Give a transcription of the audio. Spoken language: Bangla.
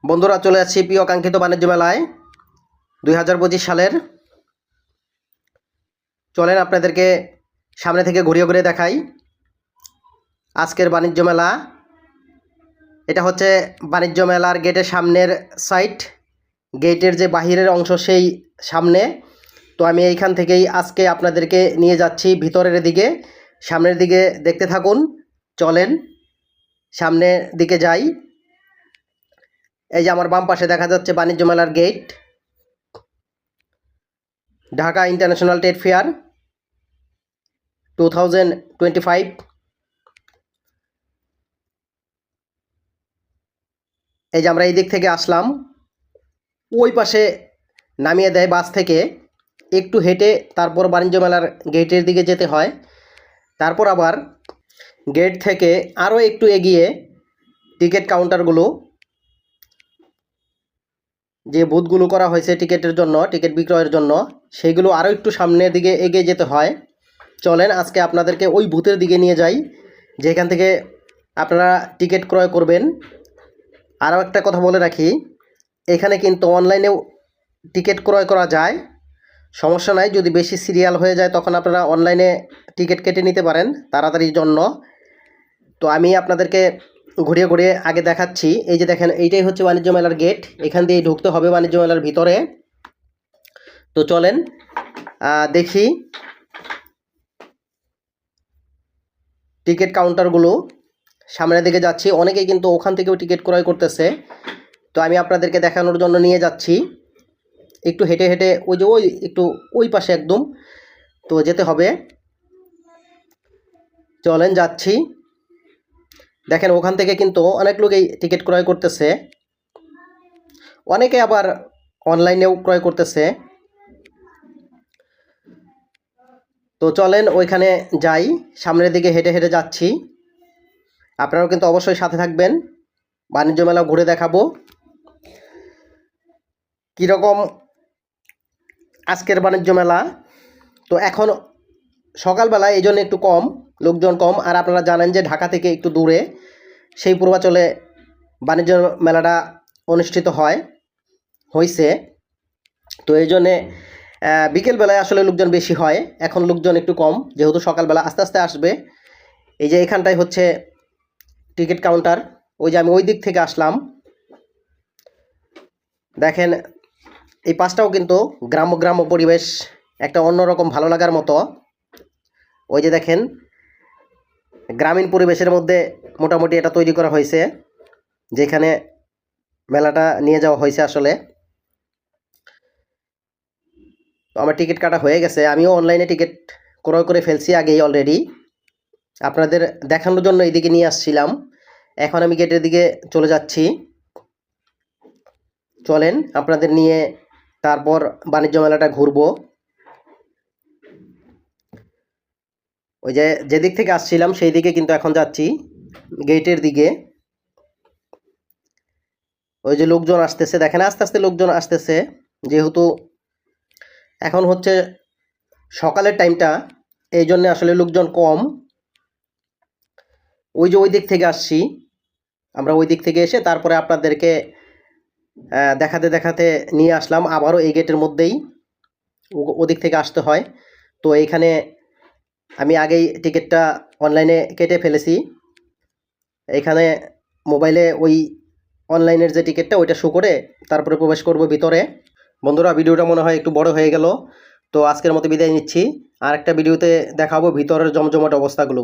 বন্ধুরা, চলে আসছি প্রিয় কাঙ্ক্ষিত বাণিজ্য মেলায় 2025 সালের। চলেন আপনাদেরকে সামনে থেকে ঘুরিয়ে ঘুরিয়ে দেখাই আজকের বাণিজ্য মেলা। এটা হচ্ছে বাণিজ্য মেলার গেটের সামনের সাইড, গেটের যে বাহিরের অংশ সেই সামনে। তো আমি এইখান থেকেই আজকে আপনাদেরকে নিয়ে যাচ্ছি ভিতরের দিকে। সামনের দিকে দেখতে থাকুন, চলেন সামনের দিকে যাই। এই যে আমার বাম পাশে দেখা যাচ্ছে বাণিজ্য মেলার গেট, ঢাকা ইন্টারন্যাশনাল ট্রেড ফেয়ার 2025। এই যে আমরা এই দিক থেকে আসলাম, ওই পাশে নামিয়ে দেয় বাস থেকে, একটু হেঁটে তারপর বাণিজ্য মেলার গেটের দিকে যেতে হয়। তারপর আবার গেট থেকে আরও একটু এগিয়ে টিকিট কাউন্টারগুলো, যে বুথগুলো করা হয়েছে টিকিটের জন্য, টিকিট বিক্রয়ের জন্য, সেইগুলো আরও একটু সামনের দিকে এগিয়ে যেতে হয়। চলেন আজকে আপনাদেরকে ওই বুথের দিকে নিয়ে যাই, যেখান থেকে আপনারা টিকিট ক্রয় করবেন। আরও একটা কথা বলে রাখি, এখানে কিন্তু অনলাইনেও টিকিট ক্রয় করা যায়, সমস্যা নাই। যদি বেশি সিরিয়াল হয়ে যায় তখন আপনারা অনলাইনে টিকিট কেটে নিতে পারেন তাড়াতাড়ির জন্য। তো আমি আপনাদেরকে ঘুরিয়ে ঘুরিয়ে আগে দেখাচ্ছি। এই যে দেখেন, এইটাই হচ্ছে বাণিজ্য মেলার গেট, এখান দিয়ে ঢুকতে হবে বাণিজ্য মেলার ভিতরে। তো চলেন দেখি টিকিট কাউন্টারগুলো। সামনের দিকে যাচ্ছি, অনেকেই কিন্তু ওখান থেকেও টিকিট ক্রয় করতেছে। তো আমি আপনাদেরকে দেখানোর জন্য নিয়ে যাচ্ছি, একটু হেঁটে হেঁটে ওই যে একটু ওই পাশে একদম তো যেতে হবে। চলেন যাচ্ছি। দেখেন ওখান থেকে কিন্তু অনেক লোকই টিকিট ক্রয় করতেছে, অনেকে আবার অনলাইনেও ক্রয় করতেছে। তো চলেন ওইখানে যাই, সামনের দিকে হেঁটে হেঁটে যাচ্ছি। আপনারাও কিন্তু অবশ্যই সাথে থাকবেন, বাণিজ্য মেলা ঘুরে দেখাবো কীরকম আজকের বাণিজ্য মেলা। তো এখন সকালবেলা, এই জন্য একটু কম লোকজন কম। আর আপনারা জানেন যে ঢাকা থেকে একটু দূরে সেই পূর্বাচলে বাণিজ্য মেলাটা অনুষ্ঠিত হয়েছে। তো এই জন্যে বিকেলবেলায় আসলে লোকজন বেশি হয়, এখন লোকজন একটু কম, যেহেতু সকালবেলা আস্তে আস্তে আসবে। এই যে এখানটায় হচ্ছে টিকিট কাউন্টার, ওই যে আমি ওই দিক থেকে আসলাম। দেখেন এই পাশটাও কিন্তু গ্রাম্য গ্রাম্য পরিবেশ, একটা অন্যরকম ভালো লাগার মতো। ওই যে দেখেন গ্রামীণ পরিবেশের মধ্যে মোটামুটি এটা তৈরি করা হয়েছে, যেখানে মেলাটা নিয়ে যাওয়া হয়েছে আসলে। তো আমার টিকিট কাটা হয়ে গেছে, আমিও অনলাইনে টিকিট ক্রয় করে ফেলছি আগেই অলরেডি। আপনাদের দেখানোর জন্য এইদিকে নিয়ে আসছিলাম। এখন আমি গেটের দিকে চলে যাচ্ছি। চলেন আপনাদের নিয়ে তারপর বাণিজ্য মেলাটা ঘুরবো। ওই যে যেদিক থেকে আসছিলাম সেই দিকে কিন্তু এখন যাচ্ছি, গেটের দিকে। ওই যে লোকজন আসতেছে, দেখেন আস্তে আস্তে লোকজন আসতেছে, যেহেতু এখন হচ্ছে সকালের টাইমটা, এই জন্যে আসলে লোকজন কম। ওই যে ওই দিক থেকে আসছি আমরা, ওই দিক থেকে এসে তারপরে আপনাদেরকে দেখাতে দেখাতে নিয়ে আসলাম আবারও এই গেটের মধ্যেই, ওদিক থেকে আসতে হয়। তো এইখানে আমি আগেই টিকিটটা অনলাইনে কেটে ফেলেছি, এখানে মোবাইলে ওই অনলাইনের যে টিকিটটা ওইটা শো করে তারপরে প্রবেশ করব ভিতরে। বন্ধুরা, ভিডিওটা মনে হয় একটু বড় হয়ে গেল, তো আজকের মতো বিদায় নিচ্ছি। আর একটা ভিডিওতে দেখাবো ভিতরের জমজমাট অবস্থাগুলো।